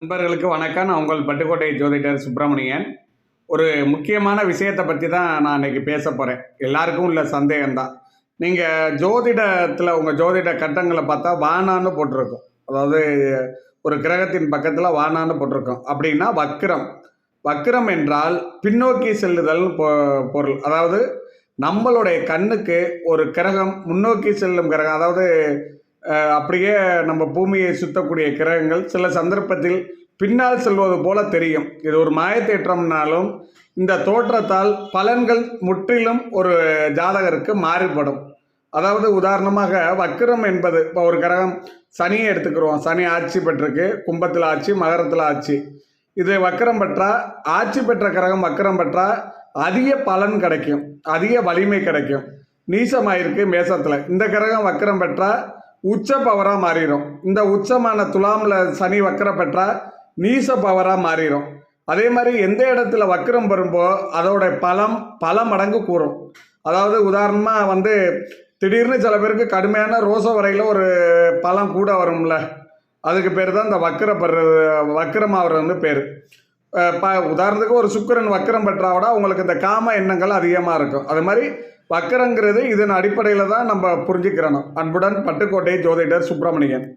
நண்பர்களுக்கு வணக்கம். நான் உங்கள் பட்டுக்கோட்டை ஜோதிடர் சுப்பிரமணியன். ஒரு முக்கியமான விஷயத்தை பற்றி தான் நான் இன்னைக்கு பேச போகிறேன். எல்லாருக்கும் உள்ள சந்தேகம்தான். நீங்கள் ஜோதிடத்தில் உங்கள் ஜோதிட கட்டங்களை பார்த்தா வானான்னு போட்டிருக்கும். அதாவது ஒரு கிரகத்தின் பக்கத்தில் வானான்னு போட்டிருக்கும். அப்படின்னா வக்கிரம். வக்கிரம் என்றால் பின்னோக்கி செல்லுதல் பொருள். அதாவது நம்மளுடைய கண்ணுக்கு ஒரு கிரகம் முன்னோக்கி செல்லும் கிரகம், அதாவது அப்படியே நம்ம பூமியை சுற்றக்கூடிய கிரகங்கள் சில சந்தர்ப்பத்தில் பின்னால் செல்வது போல தெரியும். இது ஒரு மாயத்தேற்றம்னாலும் இந்த தோற்றத்தால் பலன்கள் முற்றிலும் ஒரு ஜாதகருக்கு மாறுபடும். அதாவது உதாரணமாக வக்கிரம் என்பது, இப்போ ஒரு கிரகம் சனியை எடுத்துக்கிறோம். சனி ஆட்சி பெற்றிருக்கு, கும்பத்தில் ஆட்சி, மகரத்தில் ஆட்சி. இது வக்கிரம் பெற்றால், ஆட்சி பெற்ற கிரகம் வக்கிரம் பெற்றால் அதிக பலன் கிடைக்கும், அதிக வலிமை கிடைக்கும். நீசமாயிருக்கு மேசத்தில், இந்த கிரகம் வக்கிரம் பெற்றால் உச்ச பவராக மாறிடும். இந்த உச்சமான துலாமில் சனி வக்கரம் பெற்றால் நீச பவராக மாறிடும். அதே மாதிரி எந்த இடத்துல வக்கிரம் வரும்போ அதோட பலம் பல மடங்கு கூறும். அதாவது உதாரணமாக திடீர்னு சில பேருக்கு கடுமையான ரோச வரையில் ஒரு பலம் கூட வரும்ல, அதுக்கு பேர் தான் இந்த வக்கிரமாகிறது பேர். உதாரணத்துக்கு ஒரு சுக்கிரன் வக்கிரம் பெற்றாவிட உங்களுக்கு இந்த காம எண்ணங்கள் அதிகமாக இருக்கும். அது மாதிரி வக்கரங்கிறது இதன் அடிப்படையில் தான் நம்ம புரிஞ்சுக்கிறணும். அன்புடன் பட்டுக்கோட்டை ஜோதிடர் சுப்பிரமணியன்.